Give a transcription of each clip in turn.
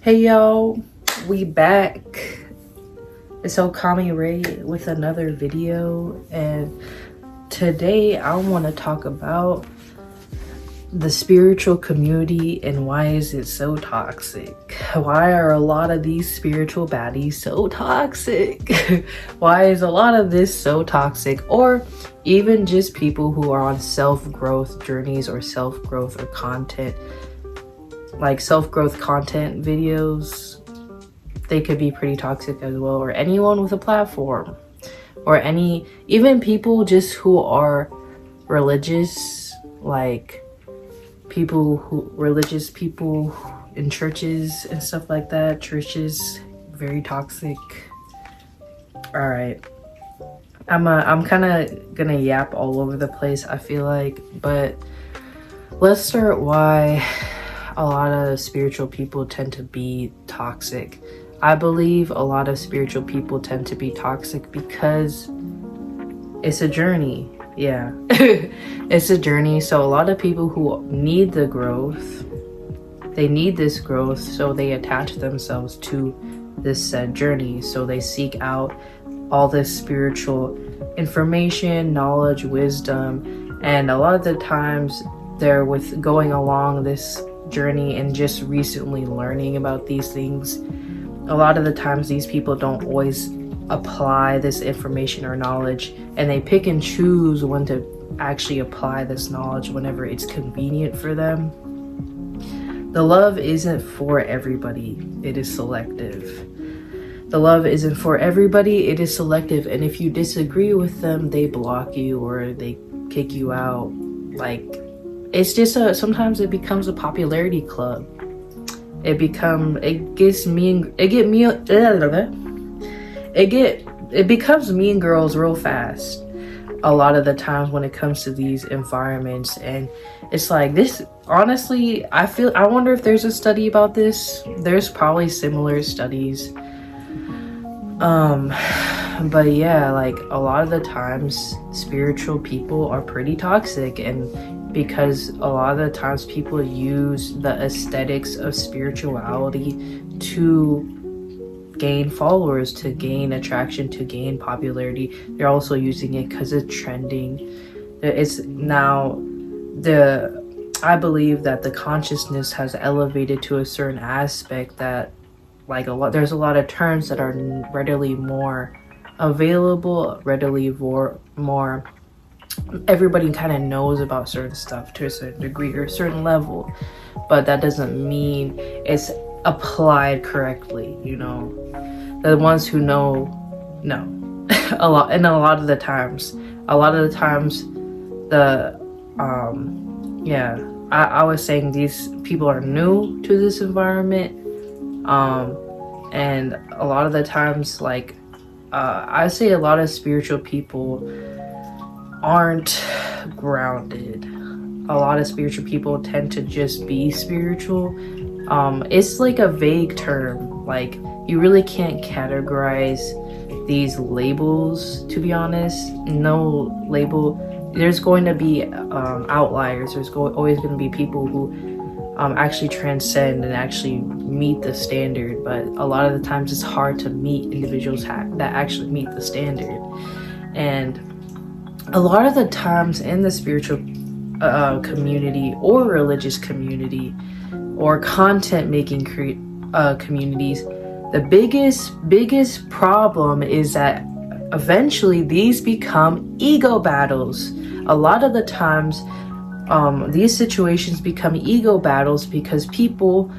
Hey y'all, we back. It's Okami Ray with another video, and today I want to talk about the spiritual community and why is it so toxic? Why are a lot of these spiritual baddies so toxic? Why is a lot of this so toxic? Or even just people who are on self-growth journeys or self-growth or content, like self-growth content videos, they could be pretty toxic as well. Or anyone with a platform, or even people just who are religious, like religious people in churches and stuff like that. Churches, very toxic. All right, I'm kind of gonna yap all over the place, I feel like, but let's start why a lot of spiritual people tend to be toxic. I believe a lot of spiritual people tend to be toxic because it's a journey. Yeah, it's a journey. So a lot of people who need the growth, they need this growth, so they attach themselves to this said journey. So they seek out all this spiritual information, knowledge, wisdom, and a lot of the times they're with going along this journey and just recently learning about these things. A lot of the times these people don't always apply this information or knowledge, and they pick and choose when to actually apply this knowledge whenever it's convenient for them. The love isn't for everybody, it is selective. The love isn't for everybody, it is selective, and if you disagree with them, they block you or they kick you out. Like, it's just sometimes it becomes a popularity club. It becomes mean girls real fast a lot of the times when it comes to these environments. And it's like this, honestly, I wonder if there's a study about this. There's probably similar studies. But yeah, like a lot of the times spiritual people are pretty toxic, and because a lot of the times people use the aesthetics of spirituality to gain followers, to gain attraction, to gain popularity. They're also using it because it's trending. It's now I believe that the consciousness has elevated to a certain aspect that, like, there's a lot of terms that are readily more available, readily more everybody kind of knows about certain stuff to a certain degree or a certain level, but that doesn't mean it's applied correctly. You know, the ones who know a lot, and a lot of the times I was saying these people are new to this environment, and a lot of the times, like, I say a lot of spiritual people aren't grounded. A lot of spiritual people tend to just be spiritual. It's like a vague term. Like, you really can't categorize these labels, to be honest. No label. There's going to be outliers. There's always going to be people who actually transcend and actually meet the standard, but a lot of the times it's hard to meet individuals that actually meet the standard. And a lot of the times in the spiritual community or religious community or content making communities, the biggest problem is that eventually these become ego battles. A lot of the times these situations become ego battles because people,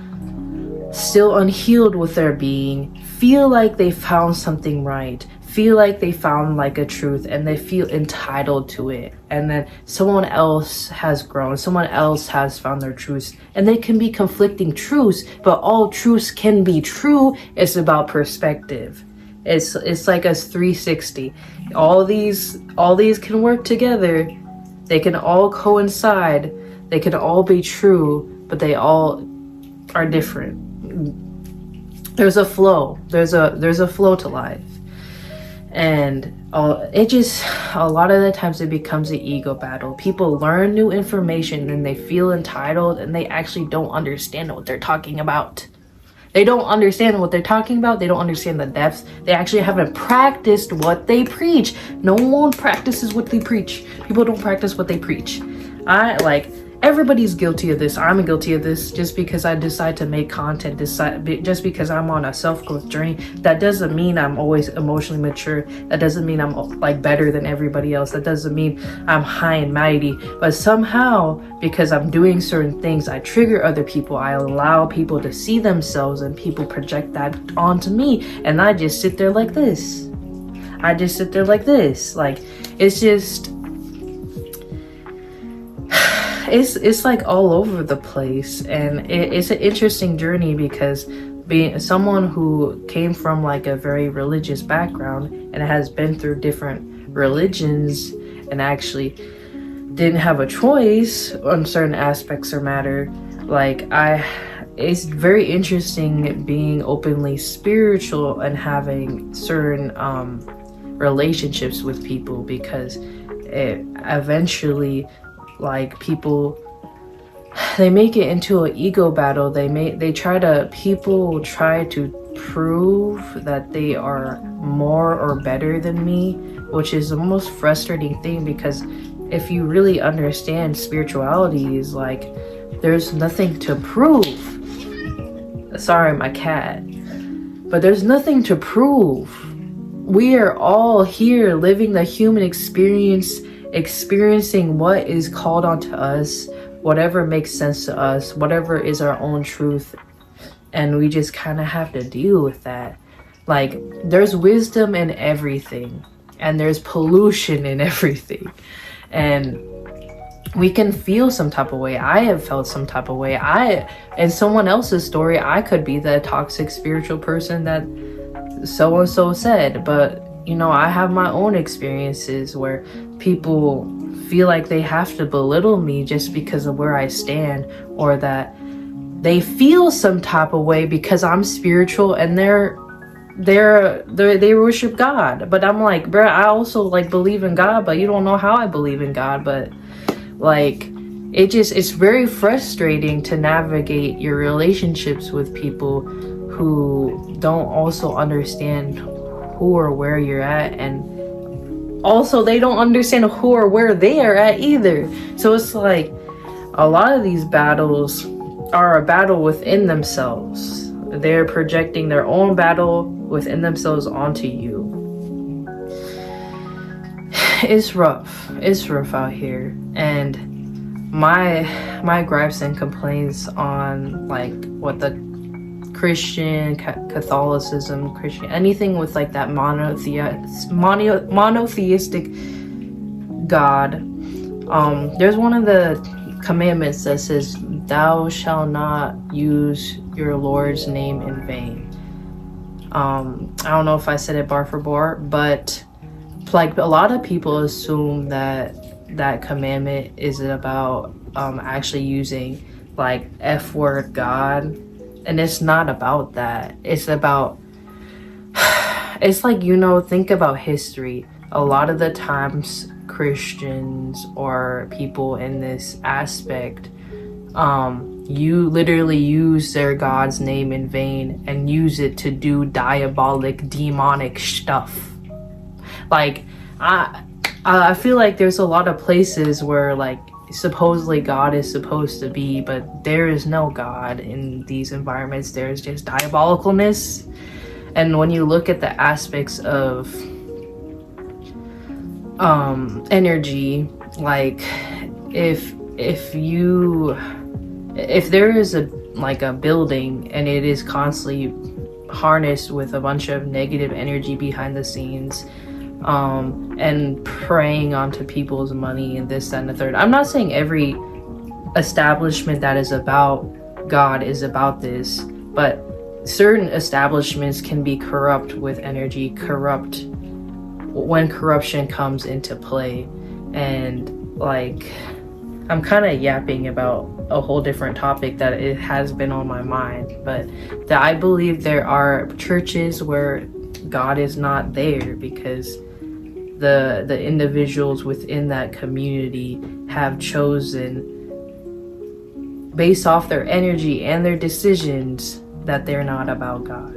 still unhealed with their being, feel like they found something right, feel like they found like a truth, and they feel entitled to it. And then someone else has grown, someone else has found their truths, and they can be conflicting truths, but all truths can be true. It's about perspective. It's like a 360. All these can work together. They can all coincide. They can all be true, but they all are different. There's a flow. There's a flow to life. And it just, a lot of the times it becomes an ego battle. People learn new information and they feel entitled, and they actually don't understand what they're talking about. They don't understand what they're talking about. They don't understand the depths. They actually haven't practiced what they preach. No one practices what they preach. People don't practice what they preach. Everybody's guilty of this. I'm guilty of this. Just because I decide to make content, just because I'm on a self-growth journey, that doesn't mean I'm always emotionally mature. That doesn't mean I'm like better than everybody else. That doesn't mean I'm high and mighty. But somehow, because I'm doing certain things, I trigger other people. I allow people to see themselves, and people project that onto me. And I just sit there like this. Like, it's just... It's like all over the place, and it's an interesting journey, because being someone who came from like a very religious background and has been through different religions and actually didn't have a choice on certain aspects or matter, it's very interesting being openly spiritual and having certain relationships with people, because it eventually, like, people, they make it into an ego battle. People try to prove that they are more or better than me, which is the most frustrating thing, because if you really understand spirituality, is like, there's nothing to prove. Sorry, my cat. But there's nothing to prove. We are all here living the human experience, experiencing what is called onto us, whatever makes sense to us, whatever is our own truth, and we just kind of have to deal with that. Like, there's wisdom in everything, and there's pollution in everything, and we can feel some type of way. I have felt some type of way. In someone else's story, I could be the toxic spiritual person that so and so said, but I have my own experiences where people feel like they have to belittle me just because of where I stand, or that they feel some type of way because I'm spiritual and they worship God. But I'm like, bruh, I also like believe in God, but you don't know how I believe in God. But like, it's very frustrating to navigate your relationships with people who don't also understand who or where you're at, and also they don't understand who or where they are at either. So it's like, a lot of these battles are a battle within themselves. They're projecting their own battle within themselves onto you. It's rough out here, and my gripes and complaints on like what the Christian, Catholicism, anything with like that monotheistic God. There's one of the commandments that says, "Thou shalt not use your Lord's name in vain." I don't know if I said it bar for bar, but like, a lot of people assume that commandment is about actually using like F word God. And it's not about that. It's about, it's like, think about history. A lot of the times Christians or people in this aspect, you literally use their God's name in vain and use it to do diabolic, demonic stuff. Like, I feel like there's a lot of places where like supposedly God is supposed to be, but there is no God in these environments. There's just diabolicalness. And when you look at the aspects of energy, like if there is a building and it is constantly harnessed with a bunch of negative energy behind the scenes, and preying onto people's money and this, that, and the third. I'm not saying every establishment that is about God is about this, but certain establishments can be corrupt with energy, corrupt when corruption comes into play. And like, I'm kind of yapping about a whole different topic that it has been on my mind, but that I believe there are churches where God is not there because the individuals within that community have chosen, based off their energy and their decisions, that they're not about God.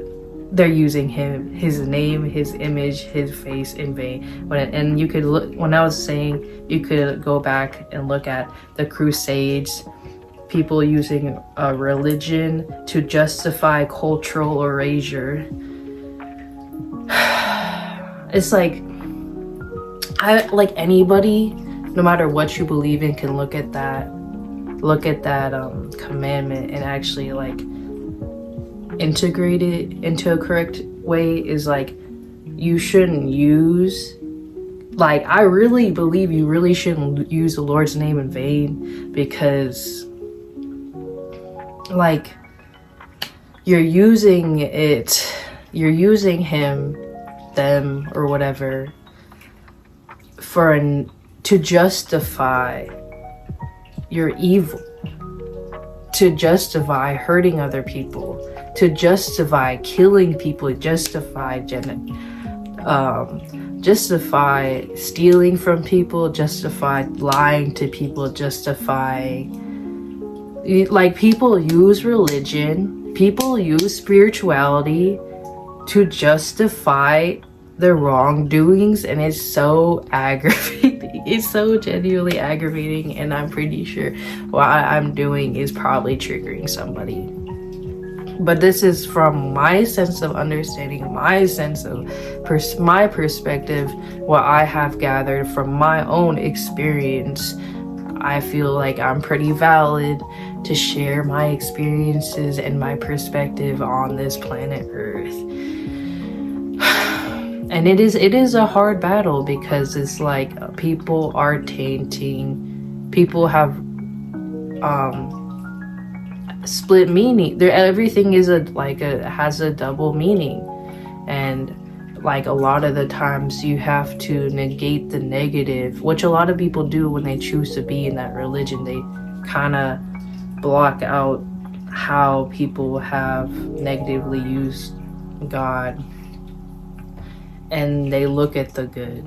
They're using him, his name, his image, his face in vain. And you could look, when I was saying you could go back and look at the Crusades, people using a religion to justify cultural erasure. It's like, anybody, no matter what you believe in, can look at that commandment and actually like integrate it into a correct way. Is like, you shouldn't use, like, I really believe you really shouldn't use the Lord's name in vain, because like you're using him, them, or whatever to justify your evil, to justify hurting other people, to justify killing people, justify stealing from people, justify lying to people, justify, like, people use religion, people use spirituality to justify their wrongdoings, and it's so aggravating. It's so genuinely aggravating, and I'm pretty sure what I'm doing is probably triggering somebody. But this is from my sense of understanding, my sense of my perspective, what I have gathered from my own experience. I feel like I'm pretty valid to share my experiences and my perspective on this planet Earth. And it is a hard battle, because it's like people are tainting, people have split meaning. Everything is has a double meaning, and like a lot of the times you have to negate the negative, which a lot of people do when they choose to be in that religion. They kind of block out how people have negatively used God, and they look at the good.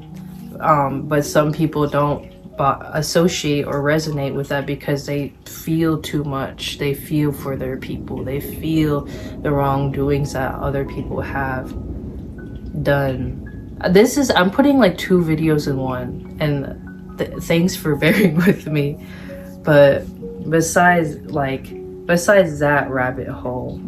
But some people don't associate or resonate with that, because they feel too much. They feel for their people. They feel the wrongdoings that other people have done. I'm putting like 2 videos in one, and thanks for bearing with me. But besides that rabbit hole,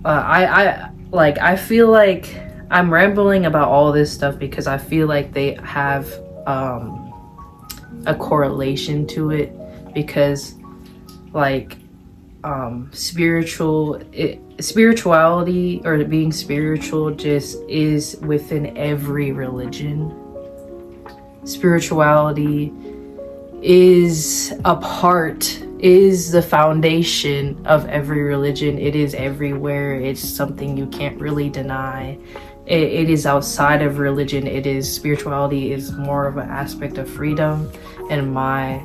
I feel like I'm rambling about all this stuff because I feel like they have a correlation to it, because like spirituality or being spiritual just is within every religion. Spirituality is the foundation of every religion. It is everywhere. It's something you can't really deny. It is outside of religion. Spirituality is more of an aspect of freedom, and my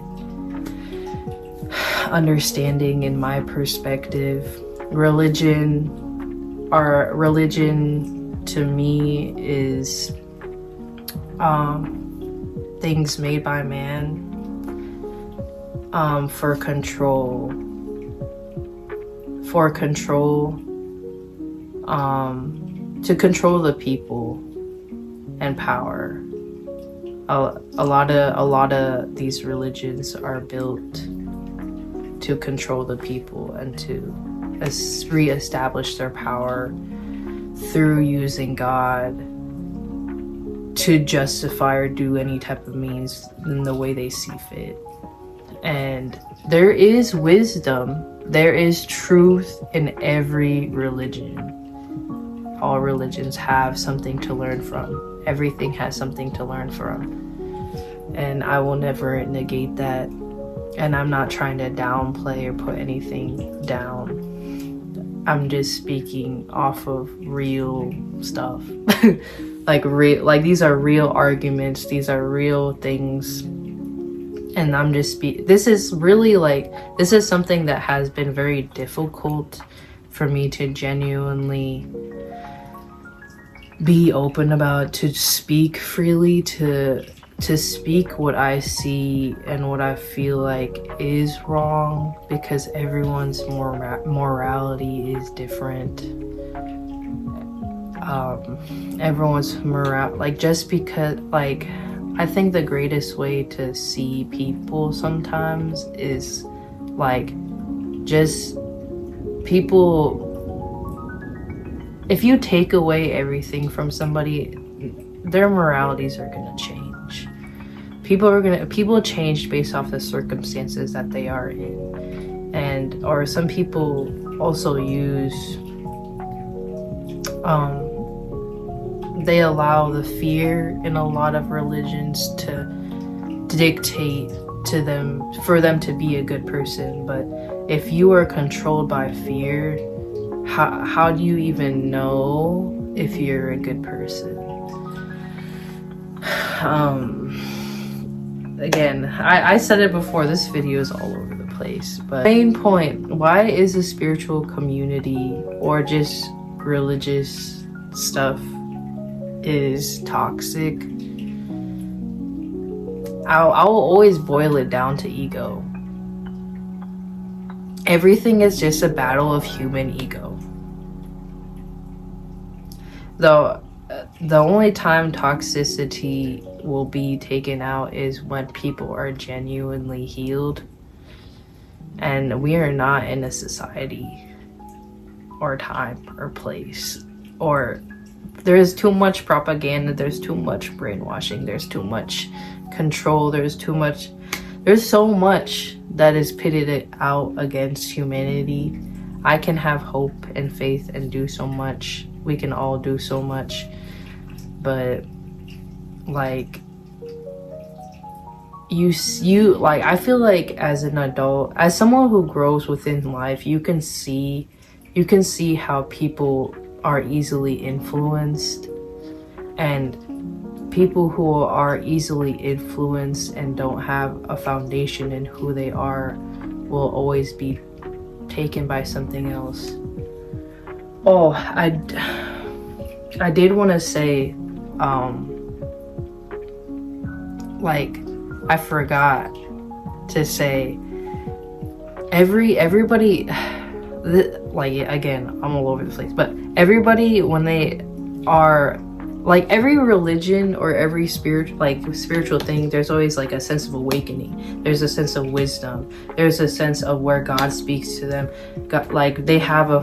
understanding and my perspective. Religion to me is things made by man for control, to control the people and power. A lot of these religions are built to control the people and to re-establish their power through using God to justify or do any type of means in the way they see fit. And there is wisdom, there is truth in every religion. All religions have something to learn from. Everything has something to learn from. And I will never negate that. And I'm not trying to downplay or put anything down. I'm just speaking off of real stuff. like these are real arguments, these are real things. And I'm just this is something that has been very difficult for me to genuinely be open about, to speak freely, to to speak what I see and what I feel like is wrong, because everyone's morality is different. Everyone's like, just because, like, I think the greatest way to see people sometimes is like, just people, if you take away everything from somebody, their moralities are gonna change. People change based off the circumstances that they are in. And or some people also use they allow the fear in a lot of religions to dictate to them, for them to be a good person. But if you are controlled by fear, how do you even know if you're a good person? Again, I said it before, this video is all over the place, but main point, why is a spiritual community or just religious stuff is toxic? I'll always boil it down to ego. Everything is just a battle of human ego. Though the only time toxicity will be taken out is when people are genuinely healed. And we are not in a society or time or place, or there's too much propaganda, there's too much brainwashing, there's too much control, there's so much that is pitted out against humanity. I can have hope and faith and do so much. We can all do so much. But like, you like, I feel like as an adult, as someone who grows within life, you can see how people are easily influenced, and people who are easily influenced and don't have a foundation in who they are will always be taken by something else. Oh, I did want to say, like, I forgot to say, everybody, like, again, I'm all over the place, but everybody, when they are, like, every religion or every spiritual thing, there's always like a sense of awakening. There's a sense of wisdom. There's a sense of where God speaks to them. God, like, they have a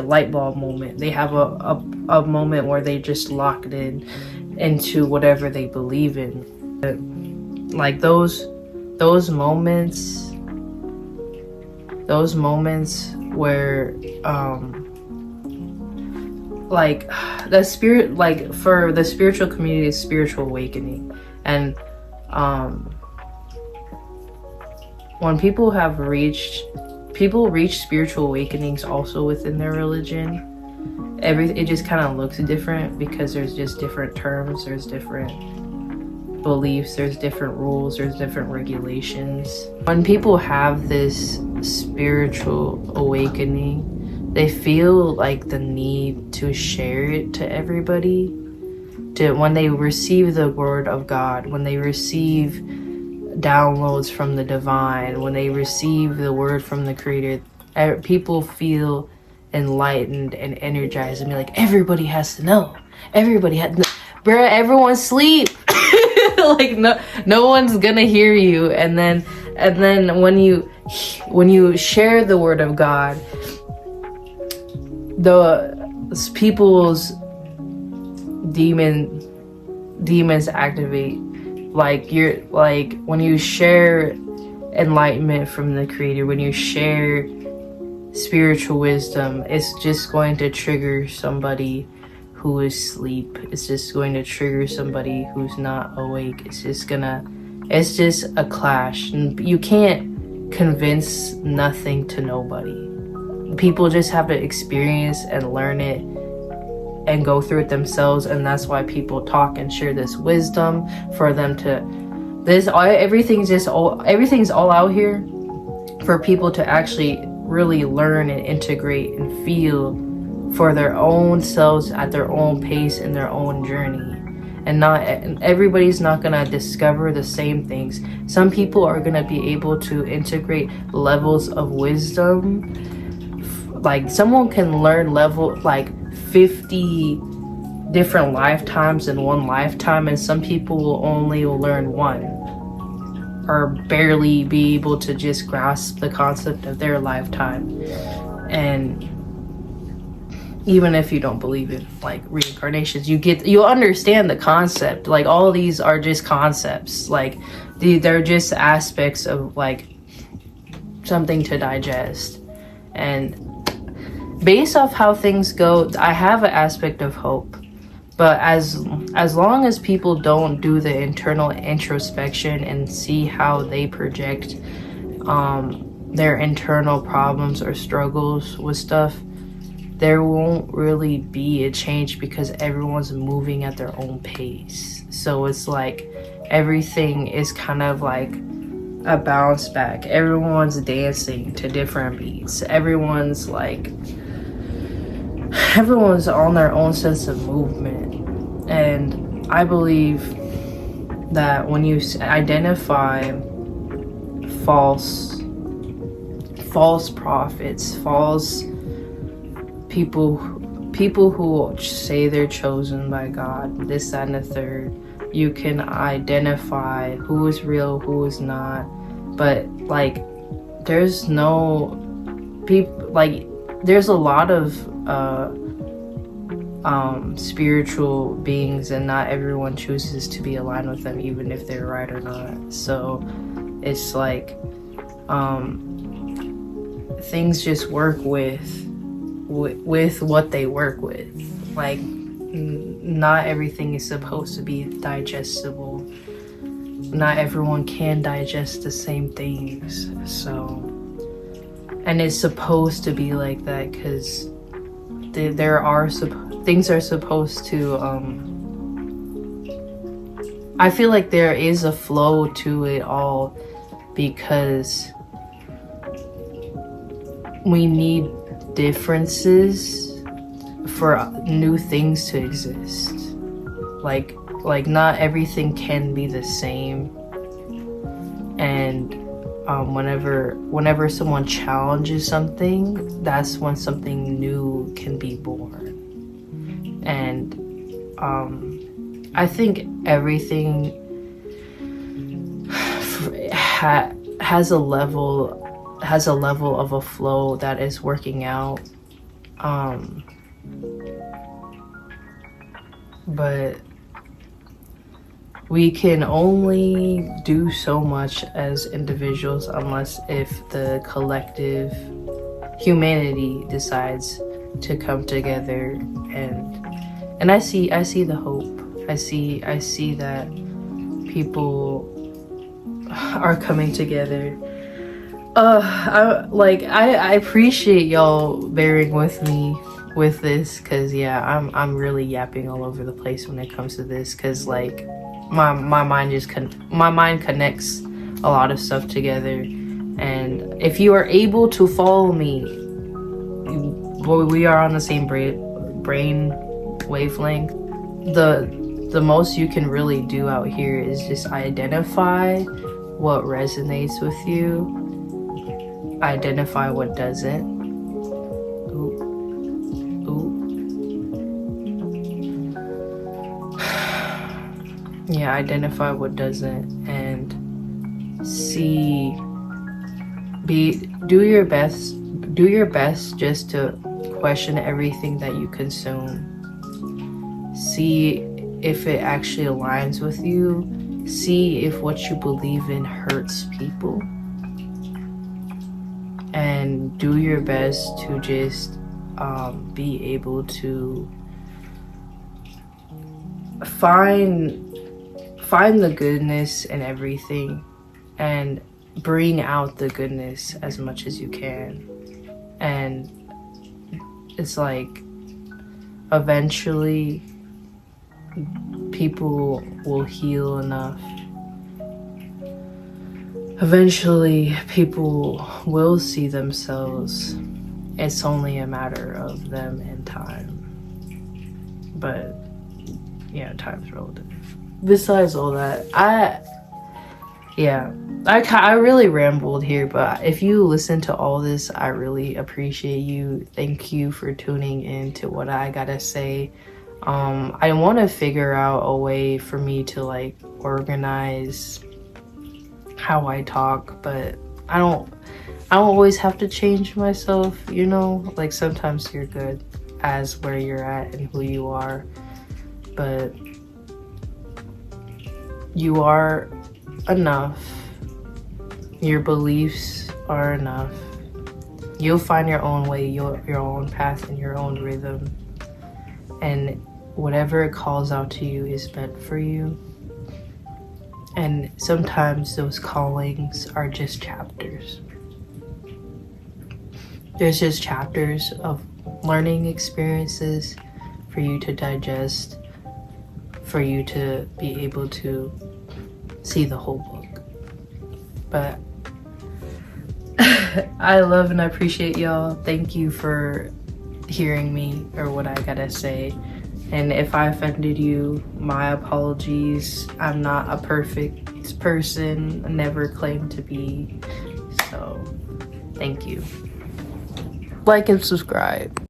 light bulb moment. They have a moment where they just locked into whatever they believe in. Like those moments where like the spirit, like for the spiritual community, is spiritual awakening. And when people reach spiritual awakenings also within their religion, it just kind of looks different, because there's just different terms, there's different beliefs, there's different rules, there's different regulations. When people have this spiritual awakening, they feel like the need to share it to everybody. When they receive the word of God, when they receive downloads from the divine, when they receive the word from the creator, people feel enlightened and energized and be like, everybody has to know. Everybody has to know. Bruh, everyone sleep. Like, no one's gonna hear you. And then when you share the word of God, the people's demons activate. Like, when you share enlightenment from the creator, when you share spiritual wisdom, it's just going to trigger somebody who is asleep. It's just going to trigger somebody who's not awake. It's just a clash. And you can't convince nothing to nobody. People just have to experience and learn it and go through it themselves. And that's why people talk and share this wisdom, for them to everything's all out here for people to actually really learn and integrate and feel for their own selves at their own pace and their own journey. and not everybody's not gonna discover the same things. Some people are gonna be able to integrate levels of wisdom. Like someone can learn level like 50 different lifetimes in one lifetime, and some people will only learn one, or barely be able to just grasp the concept of their lifetime. And even if you don't believe in like reincarnations, you'll understand the concept. Like all of these are just concepts, like they're just aspects of like something to digest. And based off how things go, I have an aspect of hope. But as long as people don't do the internal introspection and see how they project their internal problems or struggles with stuff, there won't really be a change, because everyone's moving at their own pace. So it's like everything is kind of like a bounce back. Everyone's dancing to different beats. Everyone's on their own sense of movement. And I believe that when you identify false prophets, false people who say they're chosen by God, this, that, and the third, you can identify who is real, who is not. But like there's no people, like there's a lot of spiritual beings, and not everyone chooses to be aligned with them, even if they're right or not. So it's like things just work with what they work with. Like not everything is supposed to be digestible. Not everyone can digest the same things. So, and it's supposed to be like that, because things are supposed to I feel like there is a flow to it all, because we need differences for new things to exist. Like not everything can be the same. And whenever someone challenges something, that's when something new can be born. And I think everything has a level of a flow that is working out. But we can only do so much as individuals, unless if the collective humanity decides to come together. And I see the hope. I see that people are coming together. I appreciate y'all bearing with me with this, because yeah, I'm really yapping all over the place when it comes to this, because like my mind connects a lot of stuff together. And if you are able to follow me, we are on the same brain wavelength. The most you can really do out here is just identify what resonates with you, identify what doesn't. Yeah, identify what doesn't, and do your best just to question everything that you consume. See if it actually aligns with you. See if what you believe in hurts people, and do your best to just be able to find the goodness in everything, and bring out the goodness as much as you can. And it's like eventually people will heal enough. Eventually people will see themselves. It's only a matter of them and time. But yeah, time's relative. besides all that, I really rambled here, but if you listen to all this, I really appreciate you. Thank you for tuning in to what I gotta say. I want to figure out a way for me to like organize how I talk, but I don't always have to change myself, you know? Like sometimes you're good as where you're at and who you are, but you are enough. Your beliefs are enough. You'll find your own way, your own path, and your own rhythm. And whatever it calls out to you is meant for you. And sometimes those callings are just chapters. There's just chapters of learning experiences for you to digest, for you to be able to see the whole book. But I love and I appreciate y'all. Thank you for hearing me or what I gotta say. And if I offended you, my apologies. I'm not a perfect person. I never claimed to be. So, thank you. Like and subscribe.